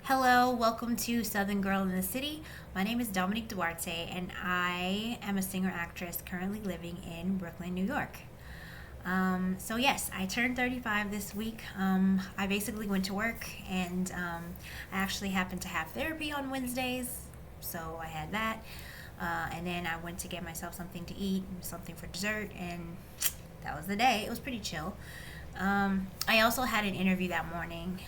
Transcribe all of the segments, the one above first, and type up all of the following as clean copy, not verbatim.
Hello, welcome to Southern Girl in the City. My name is Dominique Duarte, and I am a singer actress currently living in Brooklyn, New York. Yes, I turned 35 this week. I basically went to work, and I actually happened to have therapy on Wednesdays, so I had that. And then I went to get myself something to eat, something for dessert, and that was the day. It was pretty chill. I also had an interview that morning.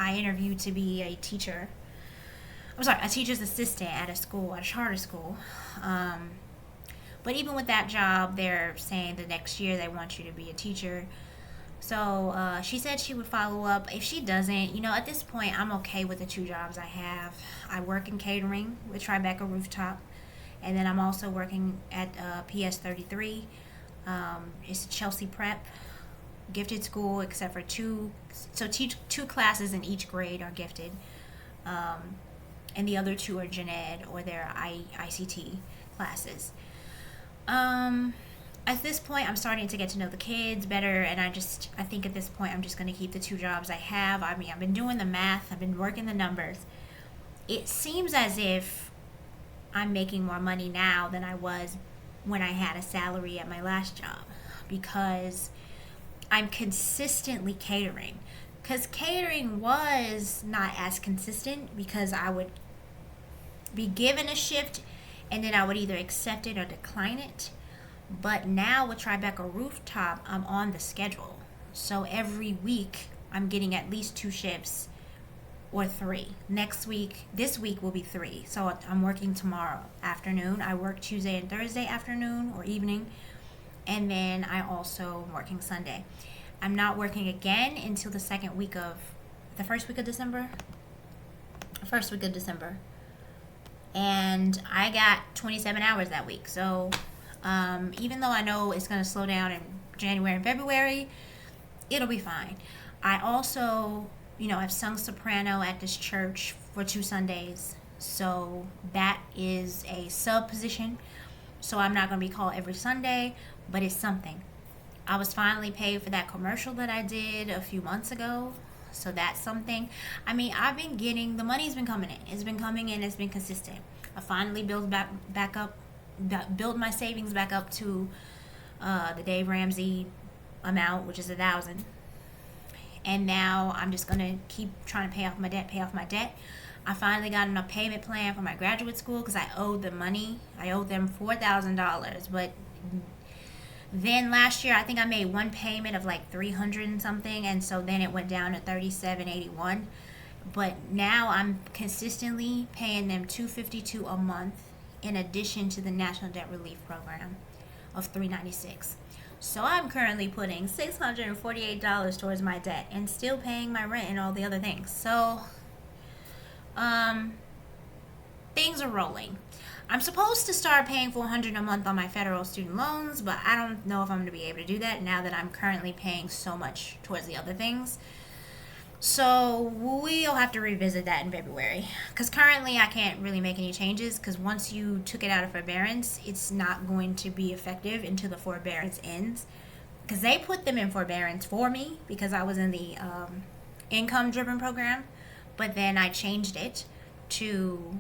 I interviewed to be a teacher. I'm sorry, a teacher's assistant at a school, at a charter school. Um, but even with that job, they're saying the next year they want you to be a teacher. So she said she would follow up. If she doesn't, at this point, I'm okay with the two jobs I have. I work in catering with Tribeca Rooftop, and then I'm also working at PS33. It's Chelsea Prep, gifted school, except for two. So teach two classes in each grade are gifted, um, and the other two are gen ed or their ICT classes. Um, at this point, I'm starting to get to know the kids better, and I think at this point, I'm just going to keep the two jobs I have. I mean, I've been doing the math, I've been working the numbers. It seems as if I'm making more money now than I was when I had a salary at my last job because I'm consistently catering. Because catering was not as consistent because I would be given a shift and then I would either accept it or decline it. But now with Tribeca Rooftop, I'm on the schedule. So every week, I'm getting at least two shifts or three. This week will be three. So I'm working tomorrow afternoon. I work Tuesday and Thursday afternoon or evening. And then I also am working Sunday. I'm not working again until the first week of December. First week of December. And I got 27 hours that week. So even though I know it's going to slow down in January and February, it'll be fine. I also, I've sung soprano at this church for 2 Sundays. So that is a sub position. So I'm not going to be called every Sunday, but it's something. I was finally paid for that commercial that I did a few months ago. So that's something. I mean, the money's been coming in. It's been coming in. It's been consistent. I finally built my savings back up to the Dave Ramsey amount, which is 1,000. And now I'm just going to keep trying to pay off my debt. I finally got on a payment plan for my graduate school because I owed them money. I owed them $4,000, but then last year, I think I made one payment of like 300 and something, and so then it went down to 37.81. But now I'm consistently paying them 252 a month, in addition to the National Debt Relief Program of 396. So I'm currently putting $648 towards my debt and still paying my rent and all the other things. So, things are rolling. I'm supposed to start paying $400 a month on my federal student loans, but I don't know if I'm going to be able to do that now that I'm currently paying so much towards the other things. So we'll have to revisit that in February. Because currently I can't really make any changes because once you took it out of forbearance, it's not going to be effective until the forbearance ends. Because they put them in forbearance for me because I was in the income-driven program. But then I changed it to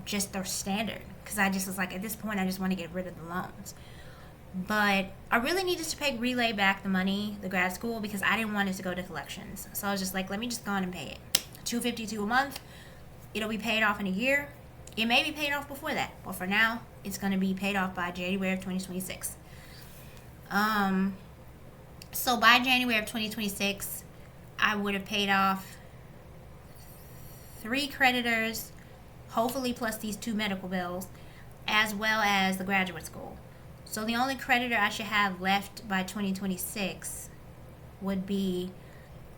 just their standard because I just was like, at this point I just want to get rid of the loans. But I really needed to pay Relay back the money, the grad school, because I didn't want it to go to collections. So I was just like, let me just go on and pay it. $252 a month. It'll be paid off in a year. It may be paid off before that, but for now it's going to be paid off by January of 2026. So by January of 2026 I would have paid off 3 creditors, hopefully plus these 2 medical bills, as well as the graduate school. So the only creditor I should have left by 2026 would be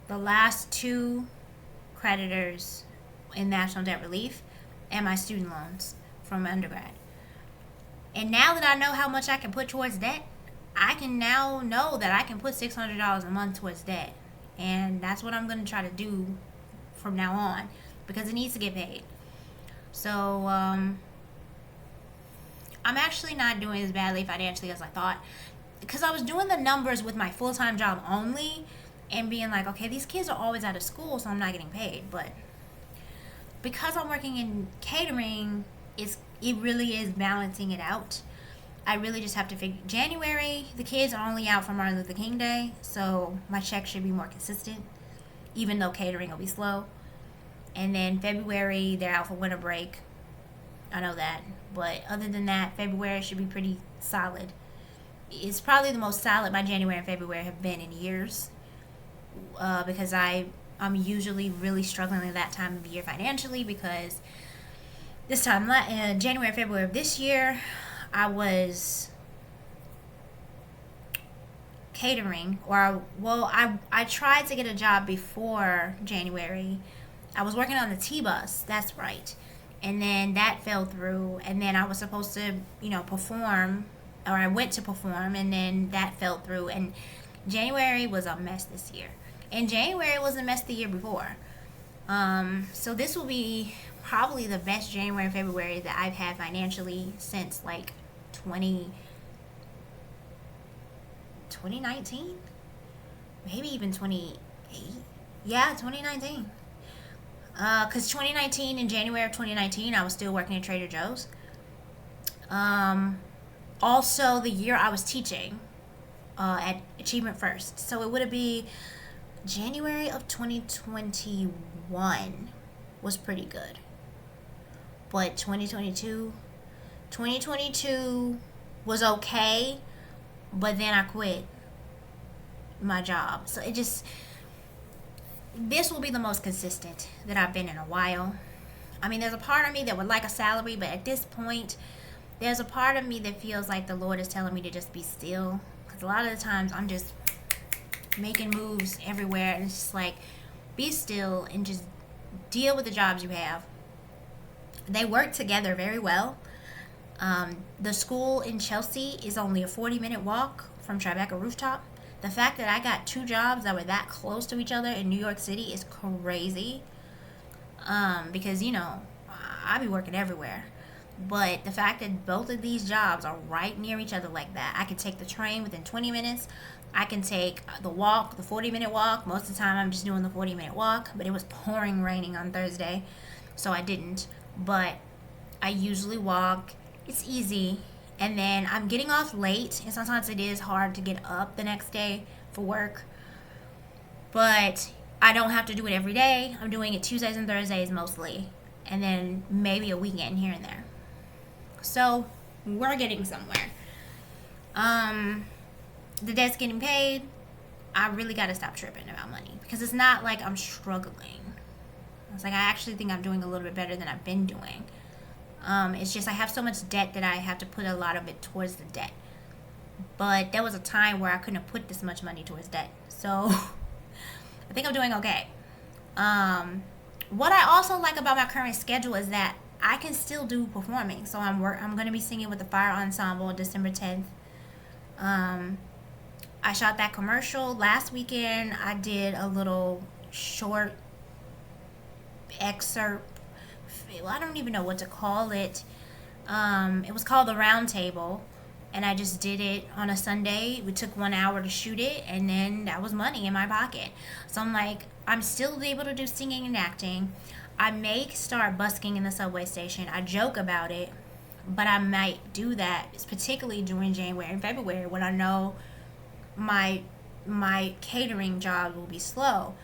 the last 2 creditors in National Debt Relief and my student loans from undergrad. And now that I know how much I can put towards debt, I can now know that I can put $600 a month towards debt. And that's what I'm going to try to do from now on because it needs to get paid. So, I'm actually not doing as badly financially as I thought because I was doing the numbers with my full-time job only, and being like, okay, these kids are always out of school, so I'm not getting paid. But because I'm working in catering, it really is balancing it out. I really just have to figure. January, the kids are only out for Martin Luther King Day, so my check should be more consistent, even though catering will be slow. And then February, they're out for winter break. I know that. But other than that, February should be pretty solid. It's probably the most solid my January and February have been in years, because I'm usually really struggling at that time of the year financially, because this time, January, February of this year, I was catering, I tried to get a job before January. I was working on the T-bus, that's right. And then that fell through, and then I was supposed to, perform, or I went to perform, and then that fell through, and January was a mess this year. And January was a mess the year before. So this will be probably the best January and February that I've had financially since like 2019, maybe even 28. Yeah, 2019. Because 2019, in January of 2019, I was still working at Trader Joe's. Also, the year I was teaching at Achievement First. So it would be January of 2021 was pretty good. But 2022 was okay, but then I quit my job. So this will be the most consistent that I've been in a while. I mean, there's a part of me that would like a salary, but at this point, there's a part of me that feels like the Lord is telling me to just be still. Because a lot of the times I'm just making moves everywhere, and it's just like, be still and just deal with the jobs you have. They work together very well. The school in Chelsea is only a 40-minute walk from Tribeca Rooftop. The fact that I got two jobs that were that close to each other in New York City is crazy. Because, I be working everywhere. But the fact that both of these jobs are right near each other like that, I can take the train within 20 minutes. I can take the 40-minute walk. Most of the time I'm just doing the 40-minute walk. But it was pouring raining on Thursday, so I didn't. But I usually walk. It's easy. And then I'm getting off late, and sometimes it is hard to get up the next day for work. But I don't have to do it every day. I'm doing it Tuesdays and Thursdays mostly, and then maybe a weekend here and there. So we're getting somewhere. The debt's getting paid. I really got to stop tripping about money, because it's not like I'm struggling. It's like I actually think I'm doing a little bit better than I've been doing. It's just I have so much debt that I have to put a lot of it towards the debt. But there was a time where I couldn't have put this much money towards debt. So I think I'm doing okay. What I also like about my current schedule is that I can still do performing. So I'm going to be singing with the Fire Ensemble December 10th. I shot that commercial last weekend. I did a little short excerpt. Well, I don't even know what to call it. It was called The Round Table, and I just did it on a Sunday. We took 1 hour to shoot it, and then that was money in my pocket. So I'm like, I'm still able to do singing and acting. I may start busking in the subway station. I joke about it, but I might do that, particularly during January and February when I know my catering job will be slow.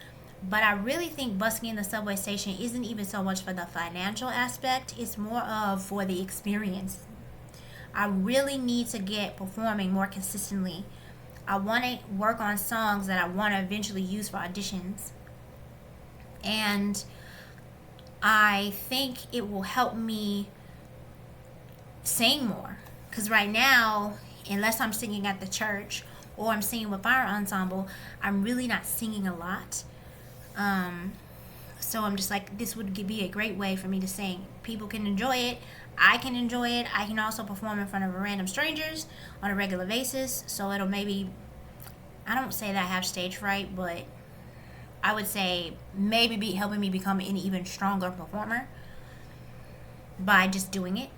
But I really think busking in the subway station isn't even so much for the financial aspect. It's more of for the experience. I really need to get performing more consistently. I want to work on songs that I want to eventually use for auditions. And I think it will help me sing more. Because right now, unless I'm singing at the church or I'm singing with Fire Ensemble, I'm really not singing a lot. So I'm just like, this would be a great way for me to sing. People can enjoy it. I can enjoy it. I can also perform in front of random strangers on a regular basis. So it'll maybe, I don't say that I have stage fright, but I would say maybe be helping me become an even stronger performer by just doing it.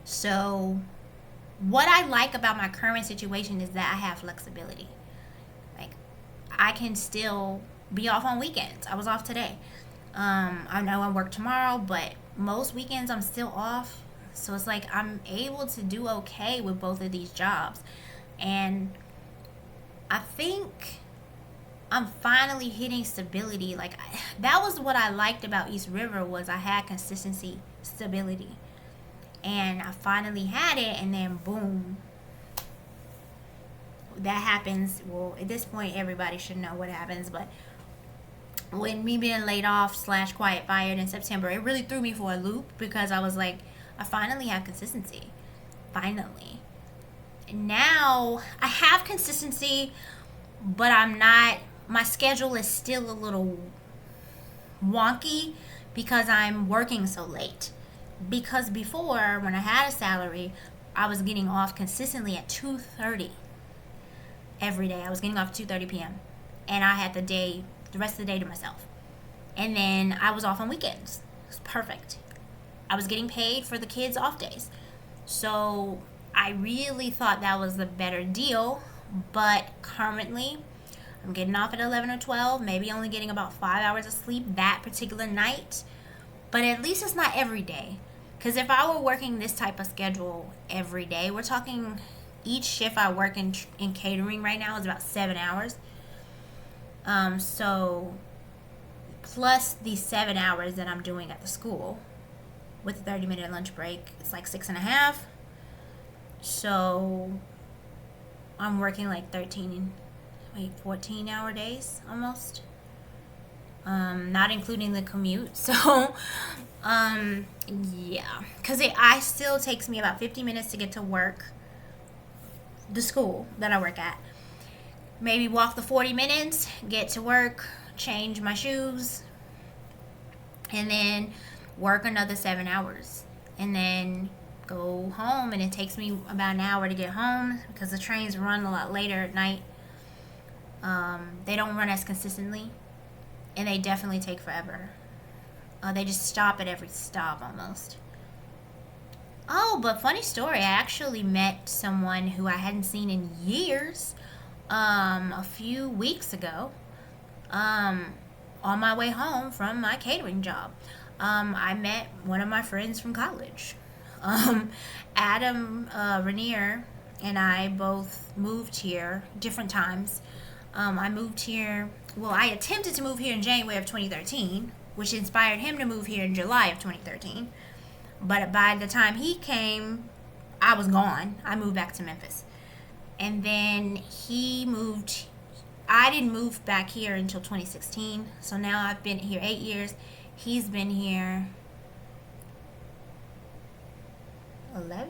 So what I like about my current situation is that I have flexibility. I can still be off on weekends. I was off today. I know I work tomorrow, but most weekends I'm still off. So it's like I'm able to do okay with both of these jobs. And I think I'm finally hitting stability. Like that was what I liked about East River, was I had consistency, stability. And I finally had it, and then boom, that happens. Well, at this point everybody should know what happens, but when me being laid off slash quiet fired in September, it really threw me for a loop, because I was like, I finally have consistency. Finally. Now I have consistency, but I'm not, my schedule is still a little wonky because I'm working so late. Because before, when I had a salary, I was getting off consistently at 2:30 every day. I was getting off at 2:30 p.m. and I had the rest of the day to myself. And then I was off on weekends. It was perfect. I was getting paid for the kids' off days. So I really thought that was the better deal. But currently, I'm getting off at 11 or 12, maybe only getting about 5 hours of sleep that particular night. But at least it's not every day. Because if I were working this type of schedule every day, we're talking each shift I work in catering right now is about 7 hours. So plus the 7 hours that I'm doing at the school with a 30-minute lunch break, it's like 6.5. So I'm working like 14-hour days almost. Not including the commute. So, yeah. Because I still takes me about 50 minutes to get to work, the school that I work at. Maybe walk the 40 minutes, get to work, change my shoes, and then work another 7 hours. And then go home, and it takes me about an hour to get home because the trains run a lot later at night. They don't run as consistently, and they definitely take forever. They just stop at every stop almost. Oh, but funny story, I actually met someone who I hadn't seen in years a few weeks ago on my way home from my catering job. I met one of my friends from college. Adam Rainier and I both moved here different times. I moved here, well, I attempted to move here in January of 2013, which inspired him to move here in July of 2013. But by the time he came, I was gone. I moved back to Memphis. And then he moved, I didn't move back here until 2016. So now I've been here 8 years. He's been here 11?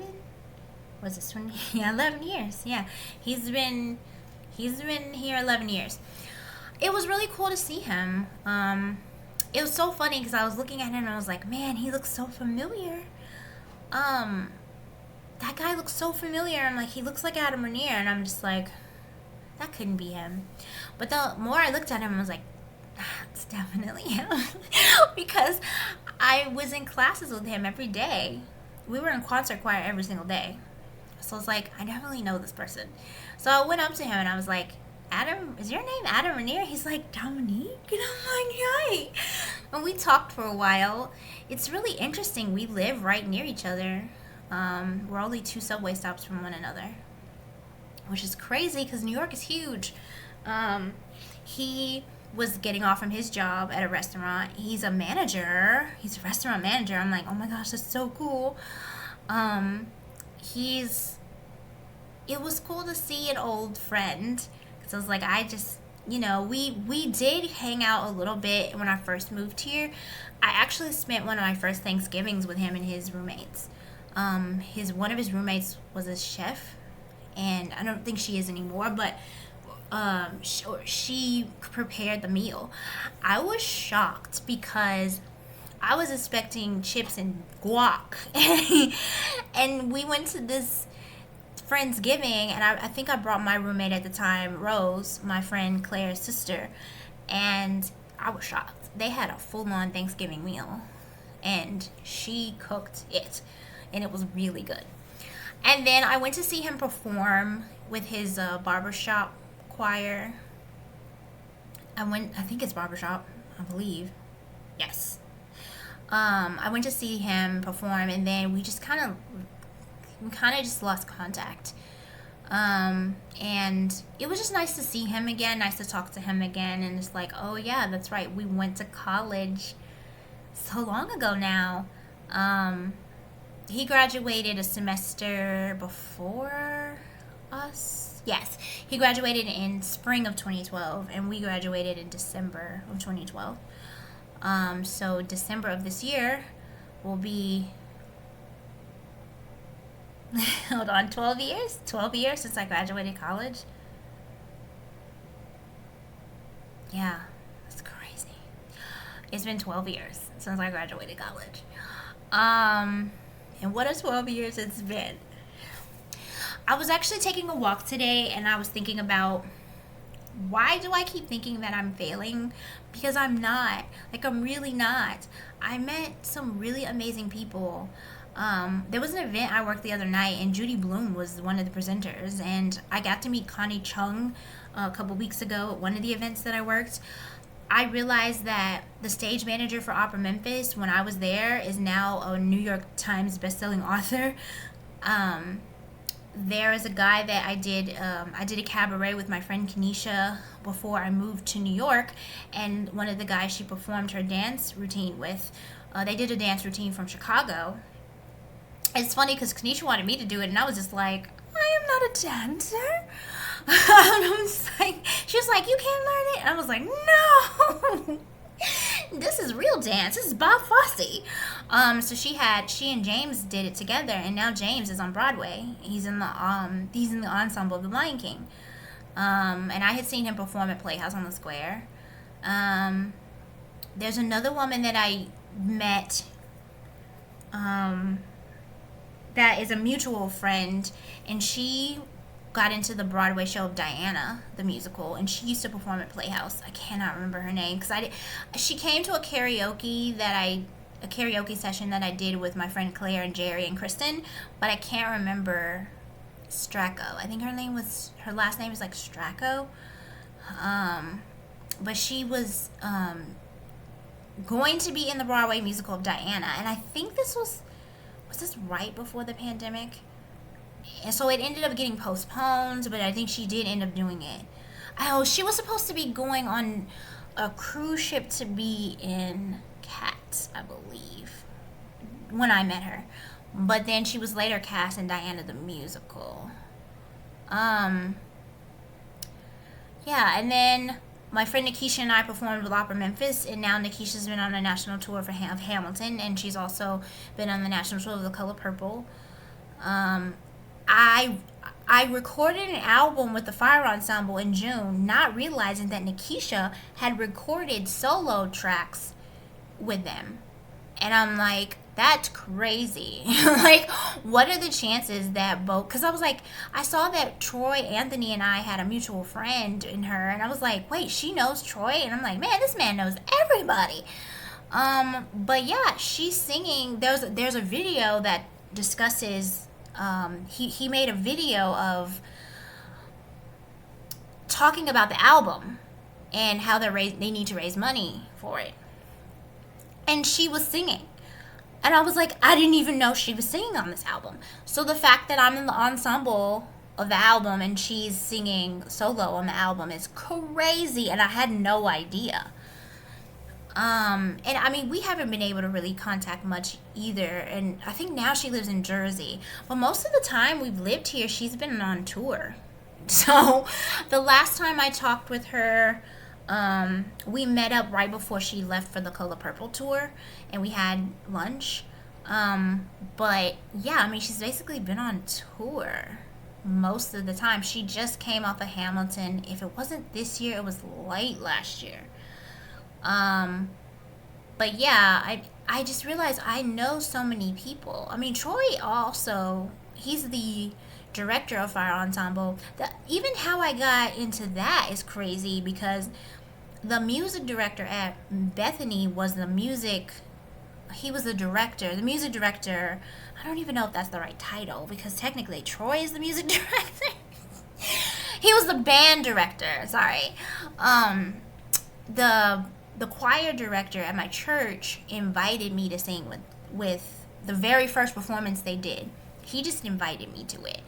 Was this 20? Yeah, 11 years. Yeah. He's been here 11 years. It was really cool to see him. It was so funny because I was looking at him and I was like, man, he looks so familiar. That guy looks so familiar. I'm like, he looks like Adam Rainier. And I'm just like, that couldn't be him. But the more I looked at him, I was like, it's definitely him. Because I was in classes with him every day. We were in concert choir every single day. So I was like, I definitely know this person. So I went up to him and I was like, Adam, is your name Adam Rainier? He's like, Dominique? And I'm like, hi. And we talked for a while. It's really interesting. We live right near each other. We're only 2 subway stops from one another, which is crazy because New York is huge. He was getting off from his job at a restaurant. He's a manager. He's a restaurant manager. I'm like, oh my gosh, that's so cool. It was cool to see an old friend. Because I was like, we did hang out a little bit when I first moved here. I actually spent one of my first Thanksgivings with him and his roommates. One of his roommates was a chef, and I don't think she is anymore, but she prepared the meal. I was shocked because I was expecting chips and guac, and we went to this Friendsgiving, and I think I brought my roommate at the time, Rose, my friend Claire's sister, and I was shocked. They had a full-on Thanksgiving meal, and she cooked it, and it was really good. And then I went to see him perform with his barbershop choir. I think it's Barbershop, I believe. Yes. I went to see him perform, and then we kind of just lost contact. And it was just nice to see him again, nice to talk to him again, and it's like, oh yeah, that's right, we went to college so long ago now. He graduated a semester before us. Yes, he graduated in spring of 2012, and we graduated in December of 2012. So December of this year will be hold on, 12 years? 12 years since I graduated college? Yeah, that's crazy. It's been 12 years since I graduated college. And what a 12 years it's been. I was actually taking a walk today and I was thinking about, why do I keep thinking that I'm failing? Because I'm not. Like, I'm really not. I met some really amazing people. There was an event I worked the other night, and Judy Bloom was one of the presenters, and I got to meet Connie Chung a couple weeks ago at one of the events that I worked. I realized that the stage manager for Opera Memphis, when I was there, is now a New York Times bestselling author. There is a guy that I did a cabaret with my friend Kenesha before I moved to New York, and one of the guys she performed her dance routine with, they did a dance routine from Chicago. It's funny because Kenesha wanted me to do it, and I was just like, I am not a dancer. And I was like, she was like, you can't learn it? And I was like, no. This is real dance. This is Bob Fosse. So she and James did it together, and now James is on Broadway. He's in the ensemble of The Lion King. And I had seen him perform at Playhouse on the Square. There's another woman that I met, that is a mutual friend, and she got into the Broadway show of Diana, the musical, and she used to perform at Playhouse. I cannot remember her name because she came to a karaoke session that I did with my friend Claire and Jerry and Kristen, but I can't remember Stracco. I think her last name is like Stracco. But she was going to be in the Broadway musical of Diana, and I think this was this right before the pandemic? And so it ended up getting postponed, but I think she did end up doing it. Oh, she was supposed to be going on a cruise ship to be in Cats, I believe, when I met her. But then she was later cast in Diana the Musical. Yeah, and then my friend Nikisha and I performed with Opera Memphis, and now Nikisha's been on a national tour of Hamilton, and she's also been on the national tour of The Color Purple. I recorded an album with the Fire Ensemble in June, not realizing that Nikisha had recorded solo tracks with them. And I'm like, that's crazy. Like, what are the chances that both... Because I was like, I saw that Troy Anthony and I had a mutual friend in her, and I was like, wait, she knows Troy? And I'm like, man, this man knows everybody. But yeah, she's singing. There's a video that discusses... he made a video of talking about the album and how they need to raise money for it. And she was singing. And I was like, I didn't even know she was singing on this album. So the fact that I'm in the ensemble of the album and she's singing solo on the album is crazy, and I had no idea. And I mean, we haven't been able to really contact much either, and I think now she lives in Jersey. But most of the time we've lived here, she's been on tour. So the last time I talked with her, we met up right before she left for the Color Purple tour, and we had lunch. But yeah, I mean, she's basically been on tour most of the time. She just came off of Hamilton. If it wasn't this year, it was late last year. But yeah, I just realized I know so many people. I mean, Troy also, he's the director of Fire Ensemble. Even how I got into that is crazy, because the music director at Bethany was the music director. I don't even know if that's the right title, because technically Troy is the music director. He was the band director, sorry. the choir director at my church invited me to sing with the very first performance they did. He just invited me to it.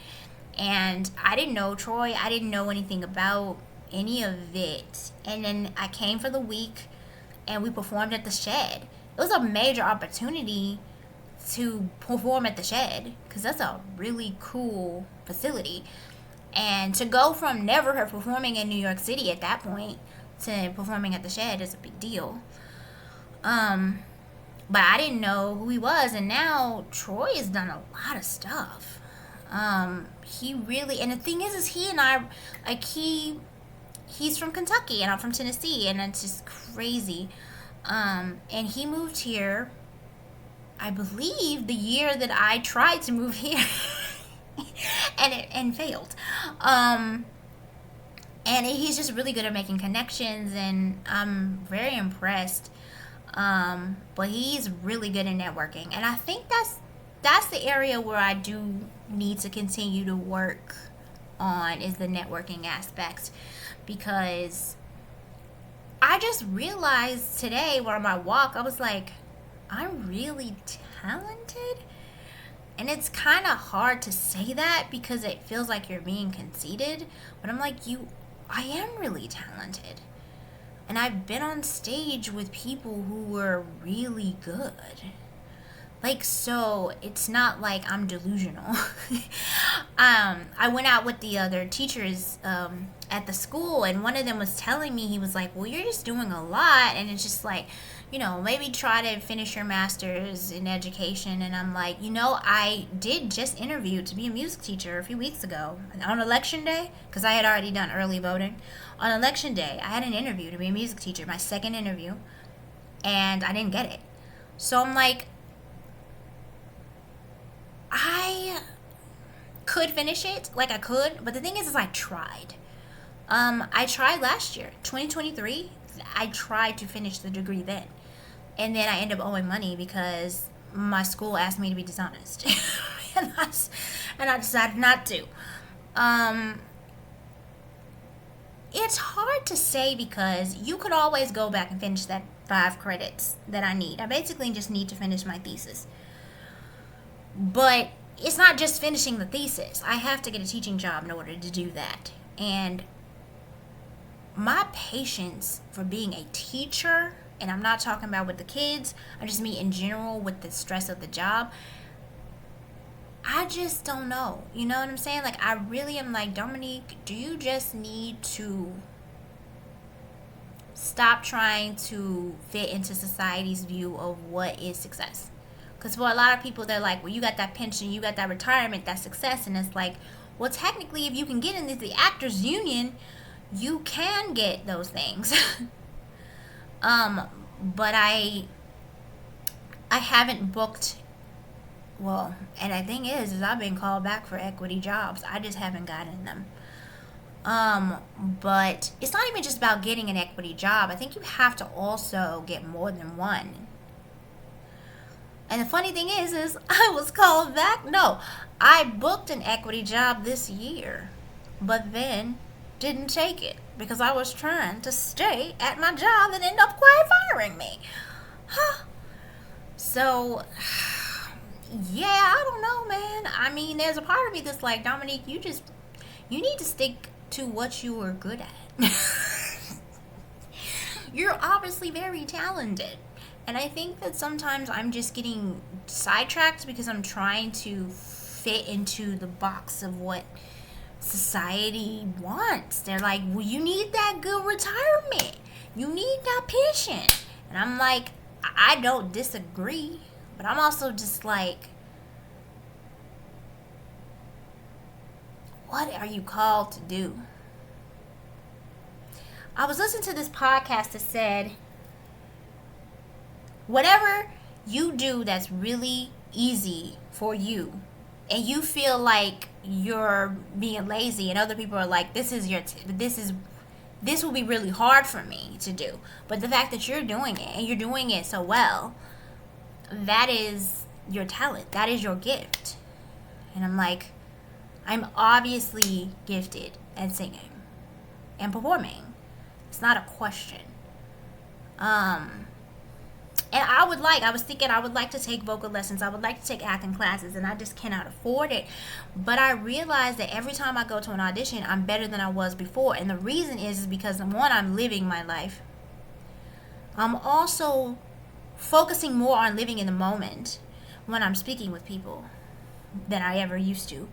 And I didn't know Troy. I didn't know anything about any of it. And then I came for the week and we performed at the Shed. It was a major opportunity to perform at the Shed because that's a really cool facility. And to go from never performing in New York City at that point to performing at the Shed is a big deal. But I didn't know who he was, and now Troy has done a lot of stuff. He really, and the thing is he and I, like he's from Kentucky and I'm from Tennessee, and it's just crazy. And he moved here, I believe, the year that I tried to move here, and failed. And he's just really good at making connections, and I'm very impressed. But he's really good at networking, and I think that's the area where I do need to continue to work on, is the networking aspect, because I just realized today while on my walk, I was like, I'm really talented. And it's kind of hard to say that because it feels like you're being conceited, but I'm like, I am really talented. And I've been on stage with people who were really good. Like, so it's not like I'm delusional. I went out with the other teachers at the school, and one of them was telling me, he was like, well, you're just doing a lot, and it's just like, maybe try to finish your master's in education. And I'm like, I did just interview to be a music teacher a few weeks ago on election day, because I had already done early voting. On election day, I had an interview to be a music teacher, my second interview, and I didn't get it. So I'm like, I could finish it, like I could, but the thing is I tried. I tried last year, 2023. I tried to finish the degree then, and then I ended up owing money because my school asked me to be dishonest, and I decided not to. It's hard to say because you could always go back and finish that 5 credits that I need. I basically just need to finish my thesis. But it's not just finishing the thesis. I have to get a teaching job in order to do that. And my patience for being a teacher, and I'm not talking about with the kids, I just mean in general with the stress of the job, I just don't know. You know what I'm saying? Like, I really am like, Dominique, do you just need to stop trying to fit into society's view of what is success? Because for a lot of people, they're like, well, you got that pension, you got that retirement, that's success. And it's like, well, technically, if you can get into the actors union, you can get those things. But I haven't booked. Well, and the thing is I've been called back for equity jobs. I just haven't gotten them. But it's not even just about getting an equity job. I think you have to also get more than one. And the funny thing is I was called back. No, I booked an equity job this year, but then didn't take it because I was trying to stay at my job and ended up quite firing me. So, yeah, I don't know, man. I mean, there's a part of me that's like, Dominique, you need to stick to what you are good at. You're obviously very talented. And I think that sometimes I'm just getting sidetracked because I'm trying to fit into the box of what society wants. They're like, well, you need that good retirement. You need that pension. And I'm like, I don't disagree. But I'm also just like, what are you called to do? I was listening to this podcast that said, whatever you do that's really easy for you, and you feel like you're being lazy, and other people are like, this will be really hard for me to do. But the fact that you're doing it, and you're doing it so well, that is your talent. That is your gift. And I'm like, I'm obviously gifted at singing and performing. It's not a question. Um, and I was thinking I would like to take vocal lessons. I would like to take acting classes, and I just cannot afford it. But I realized that every time I go to an audition, I'm better than I was before. And the reason is because, one, I'm living my life. I'm also focusing more on living in the moment when I'm speaking with people than I ever used to.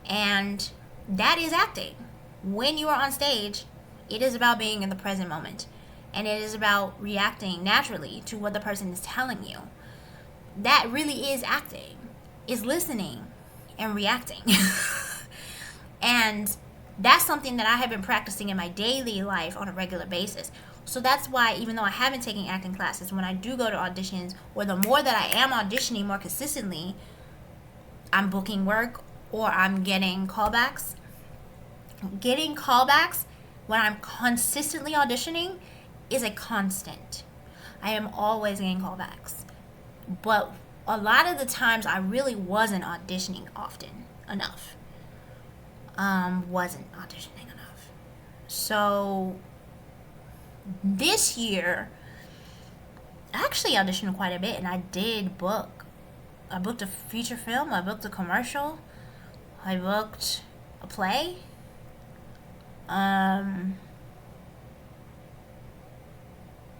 And that is acting. When you are on stage, it is about being in the present moment. And it is about reacting naturally to what the person is telling you. That really is acting, is listening and reacting. And that's something that I have been practicing in my daily life on a regular basis. So that's why, even though I haven't taken acting classes, when I do go to auditions, or the more that I am auditioning more consistently, I'm booking work or I'm getting callbacks. Getting callbacks when I'm consistently auditioning is a constant. I am always getting callbacks. But a lot of the times I really wasn't auditioning often enough. Wasn't auditioning enough. So this year, I actually auditioned quite a bit, and I did book. I booked a feature film, I booked a commercial, I booked a play.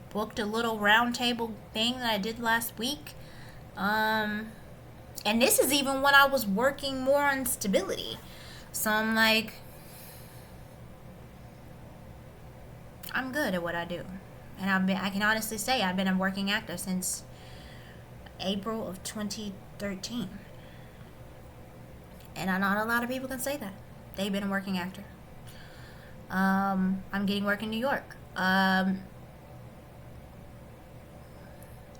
Booked a little round table thing that I did last week. And this is even when I was working more on stability. So I'm like, I'm good at what I do. And I can honestly say I've been a working actor since April of 2013. And not a lot of people can say that. They've been a working actor. I'm getting work in New York.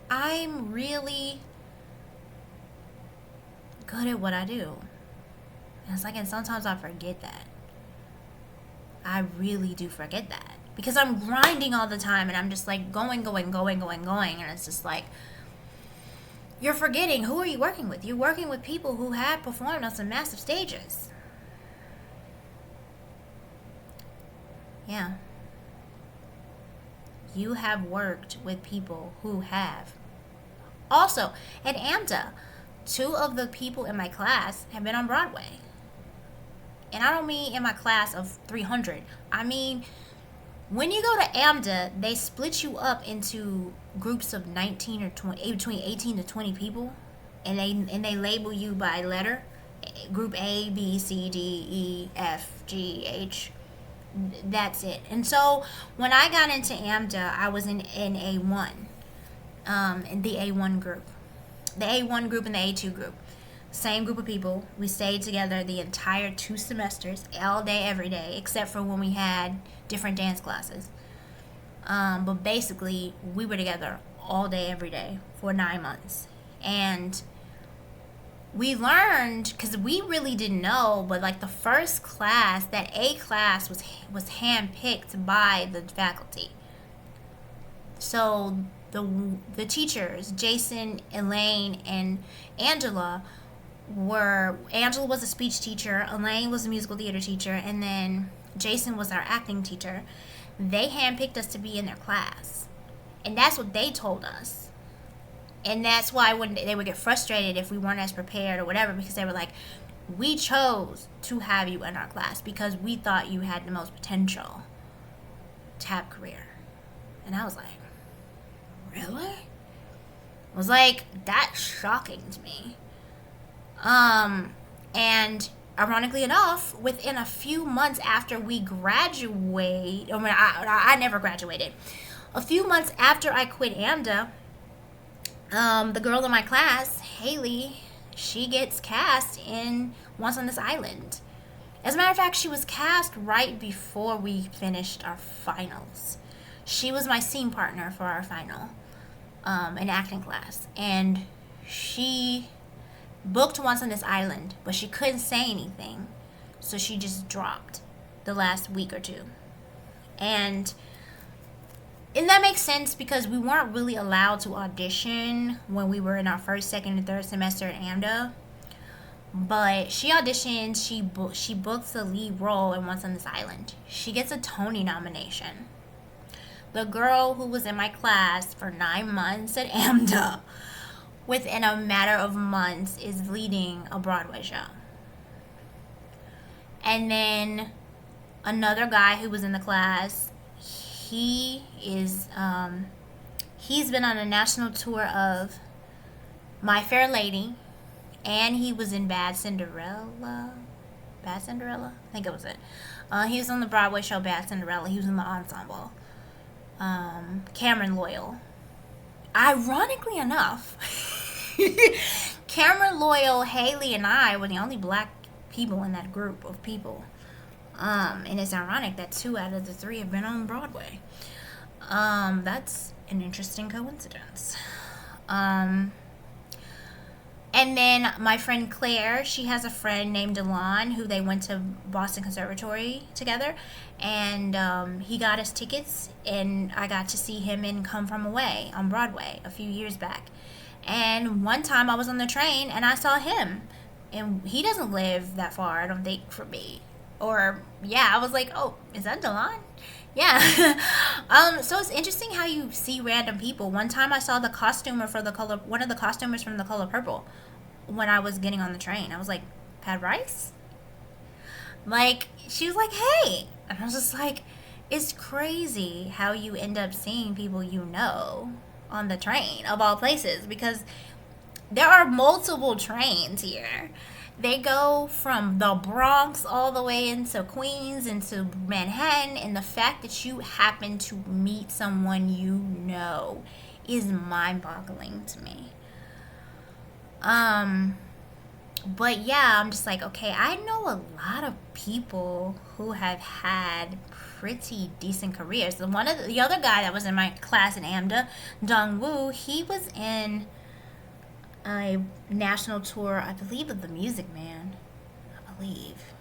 I'm really good at what I do. And sometimes I forget that. I really do forget that. Because I'm grinding all the time, and I'm just like going. And it's just like, you're forgetting, who are you working with? You're working with people who have performed on some massive stages. Yeah. You have worked with people who have. Also, at AMDA, 2 of the people in my class have been on Broadway. And I don't mean in my class of 300. I mean, when you go to AMDA, they split you up into groups of 19 or 20, between 18 to 20 people, and they label you by letter, group A, B, C, D, E, F, G, H. That's it. And so when I got into AMDA, I was in A1, in the A1 group. The A1 group and the A2 group. Same group of people. We stayed together the entire 2 semesters, all day, every day, except for when we had different dance classes. But basically, we were together all day, every day for 9 months. And we learned, because we really didn't know, but like the first class, that A class was handpicked by the faculty. So the teachers, Jason, Elaine, and Angela was a speech teacher, Elaine was a musical theater teacher, and then Jason was our acting teacher. They handpicked us to be in their class. And that's what they told us. And that's why when they would get frustrated if we weren't as prepared or whatever, because they were like, we chose to have you in our class because we thought you had the most potential to have a career. And I was like, really? I was like, that's shocking to me. And ironically enough, within a few months after we graduate, I never graduated. A few months after I quit AMDA, the girl in my class, Haley, she gets cast in Once on This Island. As a matter of fact, she was cast right before we finished our finals. She was my scene partner for our final, in acting class. And she booked Once on This Island, but she couldn't say anything. So she just dropped the last week or 2. And that makes sense because we weren't really allowed to audition when we were in our first, second, and third semester at AMDA. But she auditioned, she books the lead role in Once on This Island. She gets a Tony nomination. the girl who was in my class for 9 months at AMDA, within a matter of months, is leading a Broadway show. And then another guy who was in the class, he is, he's been on a national tour of My Fair Lady, and he was in Bad Cinderella. Bad Cinderella? I think it was it. He was on the Broadway show Bad Cinderella. He was in the ensemble. Cameron Loyal. Ironically enough, Cameron Loyal, Haley, and I were the only black people in that group of people. And it's ironic that 2 out of the 3 have been on Broadway. That's an interesting coincidence. And then my friend Claire, she has a friend named Delon who they went to Boston Conservatory together. And he got us tickets, and I got to see him in Come From Away on Broadway a few years back. And one time I was on the train and I saw him. And he doesn't live that far, I don't think, from me. Or, yeah, I was like, oh, is that Delon? Yeah. So it's interesting how you see random people. One time I saw the costumer for one of the costumers from The Color Purple when I was getting on the train. I was like, Pat Rice? Like, she was like, hey. And I was just like, it's crazy how you end up seeing people you know on the train, of all places, because there are multiple trains here. They go from the Bronx all the way into Queens, into Manhattan, and the fact that you happen to meet someone you know is mind-boggling to me. But yeah, I'm just like, okay, I know a lot of people who have had pretty decent careers. The other guy that was in my class in AMDA, Dong Woo, he was in a national tour, I believe, of The Music Man. I believe.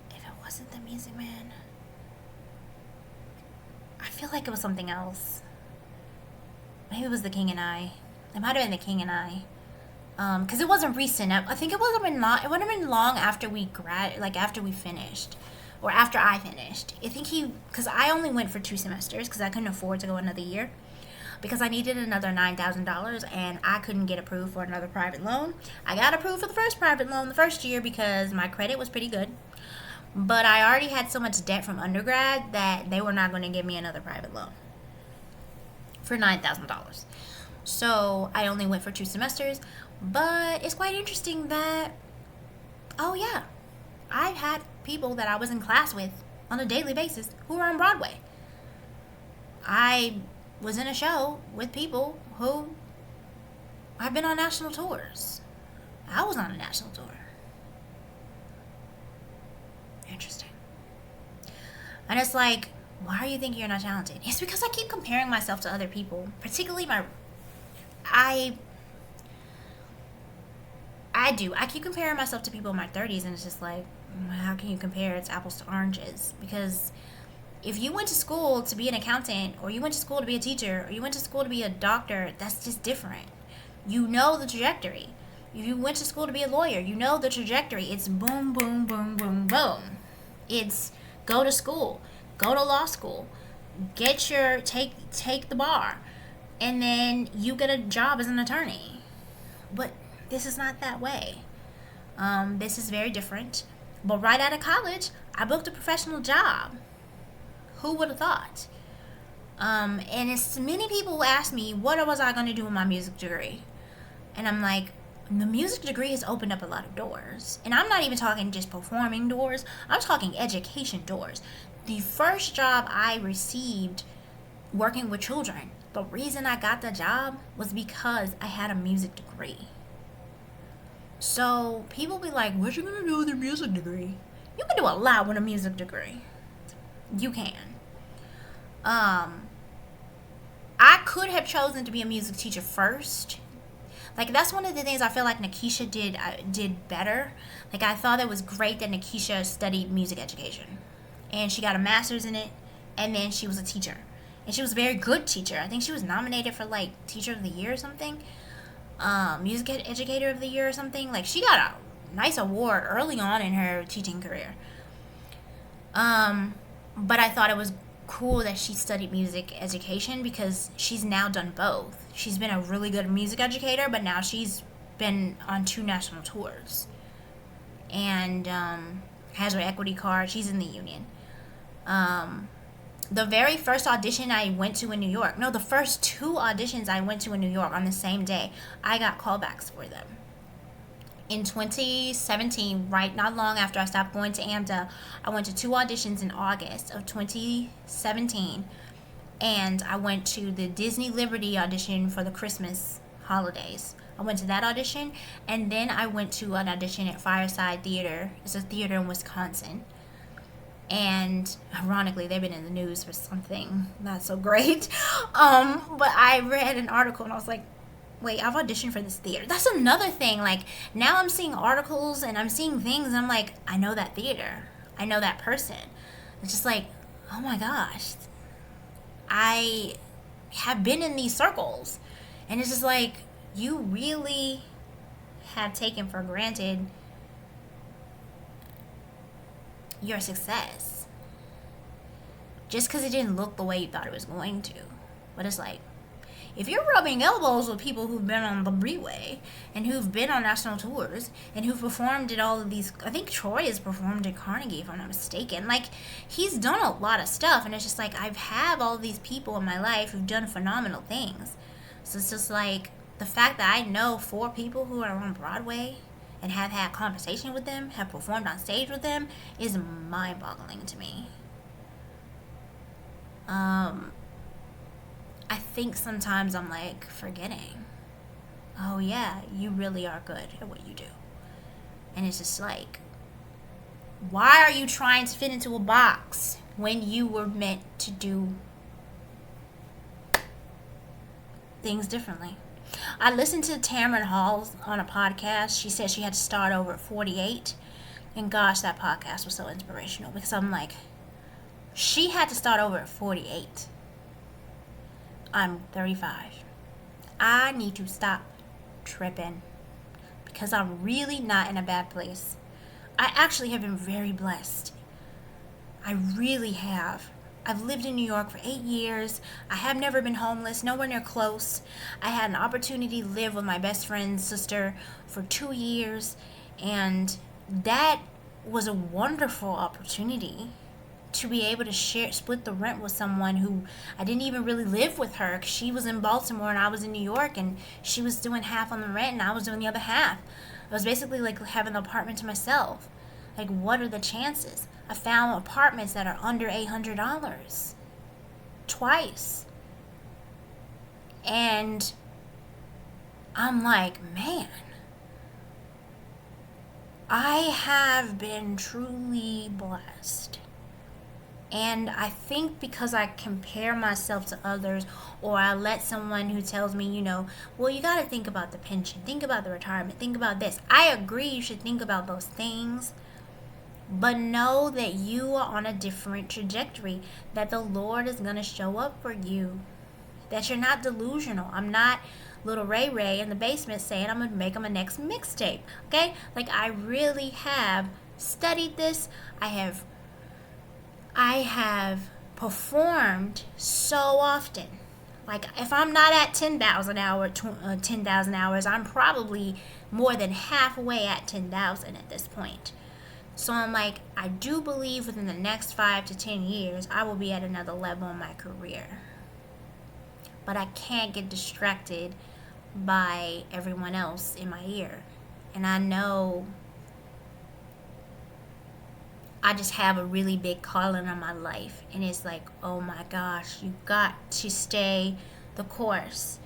If it wasn't The Music Man, I feel like it was something else. Maybe it was The King and I. It might have been The King and I. Because it wasn't recent. I think it wouldn't have been long after we after we finished, or after I finished. I think because I only went for 2 semesters because I couldn't afford to go another year, because I needed another $9,000 and I couldn't get approved for another private loan. I got approved for the first private loan the first year because my credit was pretty good, but I already had so much debt from undergrad that they were not going to give me another private loan for $9,000. So I only went for 2 semesters. But it's quite interesting that, oh yeah, I've had people that I was in class with on a daily basis who are on Broadway. I was in a show with people who have been on national tours. I was on a national tour. Interesting. And it's like, why are you thinking you're not talented? It's because I keep comparing myself to other people, particularly I keep comparing myself to people in my 30s, and it's just like, how can you compare? It's apples to oranges. Because if you went to school to be an accountant, or you went to school to be a teacher, or you went to school to be a doctor, that's just different. You know the trajectory. If you went to school to be a lawyer, you know the trajectory. It's boom, boom, boom, boom, boom. It's go to school, go to law school, take the bar, and then you get a job as an attorney. But this is not that way. This is very different. But right out of college, I booked a professional job. Who would have thought? And it's many people ask me, what was I going to do with my music degree? And I'm like, the music degree has opened up a lot of doors. And I'm not even talking just performing doors. I'm talking education doors. The first job I received working with children, the reason I got the job was because I had a music degree. So people be like, what you gonna do with your music degree? You can do a lot with a music degree. You can. I could have chosen to be a music teacher first. Like, that's one of the things I feel like Nikisha did better. Like, I thought it was great that Nikisha studied music education, and she got a master's in it, and then she was a teacher, and she was a very good teacher. I think she was nominated for like Teacher of the Year or something. Music Educator of the Year or something. Like, she got a nice award early on in her teaching career. But I thought it was cool that she studied music education, because she's now done both. She's been a really good music educator, but now she's been on 2 national tours, and has her equity card. She's in the union. The very first audition I went to in New York, no, the first 2 auditions I went to in New York on the same day, I got callbacks for them. In 2017, right not long after I stopped going to AMDA, I went to 2 auditions in August of 2017, and I went to the Disney Liberty audition for the Christmas holidays. I went to that audition, and then I went to an audition at Fireside Theater. It's a theater in Wisconsin. And ironically, they've been in the news for something not so great. But I read an article and I was like, wait, I've auditioned for this theater. That's another thing. Like, now I'm seeing articles and I'm seeing things, and I'm like, I know that theater. I know that person. It's just like, oh my gosh. I have been in these circles. And it's just like, you really have taken for granted your success just because it didn't look the way you thought it was going to. But it's like, if you're rubbing elbows with people who've been on the Breeway and who've been on national tours and who've performed at all of these, I think Troy has performed at Carnegie if I'm not mistaken, like, he's done a lot of stuff, and it's just like, I've had all these people in my life who've done phenomenal things. So it's just like, the fact that I know 4 people who are on Broadway and have had conversation with them, have performed on stage with them, is mind-boggling to me. I think sometimes I'm like forgetting, oh yeah, you really are good at what you do. And it's just like, why are you trying to fit into a box when you were meant to do things differently? I listened to Tamron Hall on a podcast. She said she had to start over at 48. And gosh, that podcast was so inspirational, because I'm like, she had to start over at 48. I'm 35. I need to stop tripping, because I'm really not in a bad place. I actually have been very blessed. I really have. I've lived in New York for 8 years. I have never been homeless, nowhere near close. I had an opportunity to live with my best friend's sister for 2 years, and that was a wonderful opportunity to be able to split the rent with someone who I didn't even really live with her, 'cause she was in Baltimore and I was in New York, and she was doing half on the rent and I was doing the other half. I was basically like having the apartment to myself. Like, what are the chances? I found apartments that are under $800 twice. And I'm like, man, I have been truly blessed. And I think because I compare myself to others, or I let someone who tells me, well, you got to think about the pension, think about the retirement, think about this. I agree, you should think about those things. But know that you are on a different trajectory, that the Lord is going to show up for you, that you're not delusional. I'm not little Ray Ray in the basement saying I'm going to make him a next mixtape, okay? Like, I really have studied this. I have performed so often. Like, if I'm not at 10,000 hours, I'm probably more than halfway at 10,000 at this point. So I'm like, I do believe within the next 5 to 10 years, I will be at another level in my career. But I can't get distracted by everyone else in my ear. And I know I just have a really big calling on my life. And it's like, oh my gosh, you got to stay the course.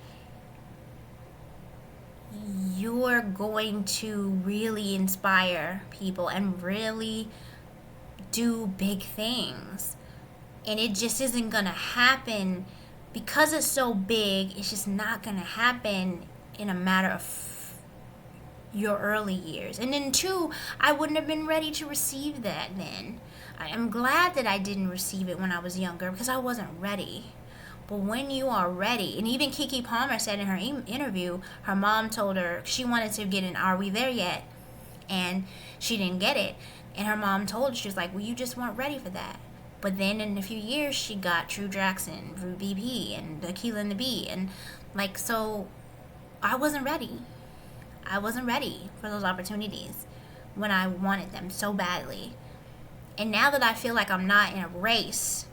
You're going to really inspire people and really do big things. And it just isn't going to happen because it's so big. It's just not going to happen in a matter of your early years. And then 2, I wouldn't have been ready to receive that then. I am glad that I didn't receive it when I was younger, because I wasn't ready. But when you are ready, and even Keke Palmer said in her interview, her mom told her she wanted to get an Are We There Yet? And she didn't get it. And her mom told her, she was like, well, you just weren't ready for that. But then in a few years, she got True Jackson, Rude BP, and Akilah and the Bee. And like, so I wasn't ready. I wasn't ready for those opportunities when I wanted them so badly. And now that I feel like I'm not in a race,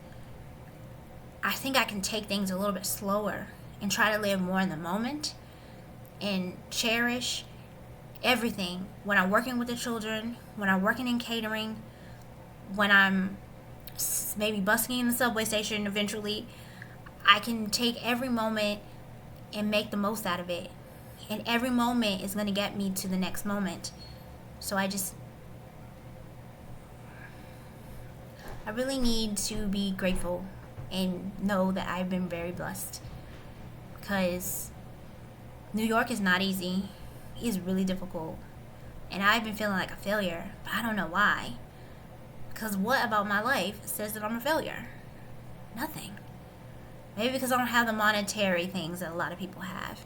I think I can take things a little bit slower and try to live more in the moment and cherish everything. When I'm working with the children, when I'm working in catering, when I'm maybe busking in the subway station eventually, I can take every moment and make the most out of it. And every moment is going to get me to the next moment. So I really need to be grateful and know that I've been very blessed, because New York is not easy. It's really difficult. And I've been feeling like a failure, but I don't know why. Because what about my life says that I'm a failure? Nothing. Maybe because I don't have the monetary things that a lot of people have.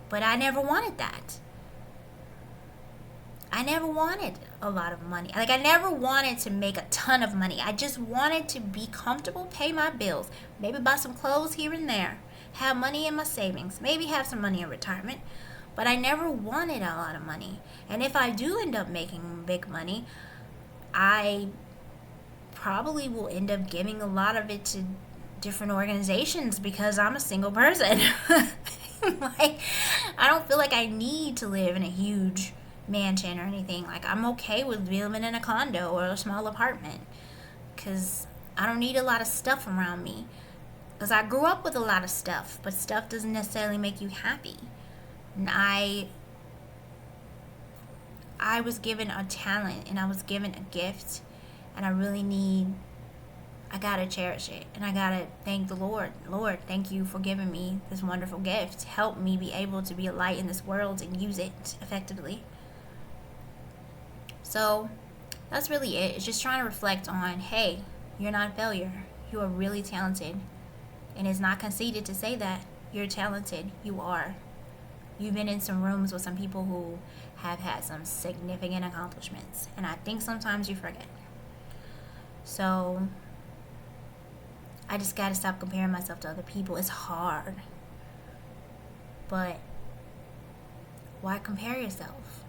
But I never wanted that. I never wanted a lot of money. Like, I never wanted to make a ton of money. I just wanted to be comfortable, pay my bills, maybe buy some clothes here and there, have money in my savings, maybe have some money in retirement. But I never wanted a lot of money. And if I do end up making big money, I probably will end up giving a lot of it to different organizations, because I'm a single person. Like, I don't feel like I need to live in a huge mansion or anything. Like, I'm okay with living in a condo or a small apartment, because I don't need a lot of stuff around me. Because I grew up with a lot of stuff, but stuff doesn't necessarily make you happy. And I was given a talent, and I was given a gift, and I gotta cherish it, and I gotta thank the Lord. Lord, thank you for giving me this wonderful gift. Help me be able to be a light in this world and use it effectively. So that's really it. It's just trying to reflect on, hey, you're not a failure. You are really talented. And it's not conceited to say that. You're talented. You are. You've been in some rooms with some people who have had some significant accomplishments. And I think sometimes you forget. So I just gotta stop comparing myself to other people. It's hard. But why compare yourself?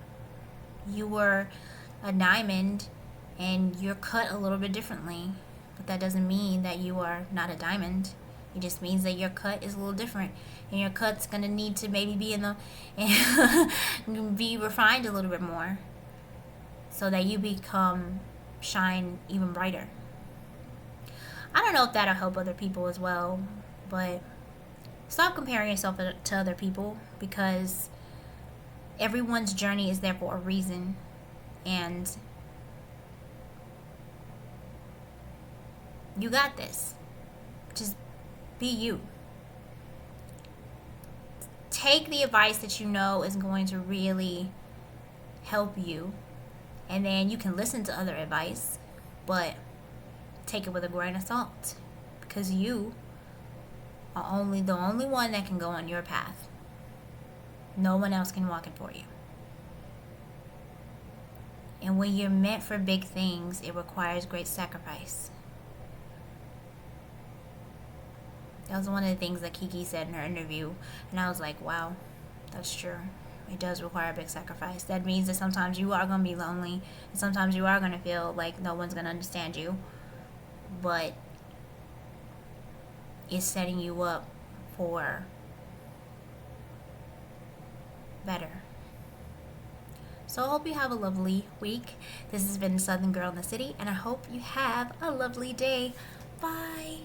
You were a diamond and you're cut a little bit differently. But that doesn't mean that you are not a diamond. It just means that your cut is a little different. And your cut's gonna need to maybe be be refined a little bit more, so that you shine even brighter. I don't know if that'll help other people as well, but stop comparing yourself to other people, because everyone's journey is there for a reason. And you got this. Just be you. Take the advice that you know is going to really help you, and then you can listen to other advice, but take it with a grain of salt, because you are the only one that can go on your path. No one else can walk it for you. And when you're meant for big things, it requires great sacrifice. That was one of the things that Kiki said in her interview, and I was like, wow, that's true. It does require a big sacrifice. That means that sometimes you are going to be lonely, and sometimes you are going to feel like no one's going to understand you, but it's setting you up for better. So I hope you have a lovely week. This has been Southern Girl in the City, and I hope you have a lovely day. Bye.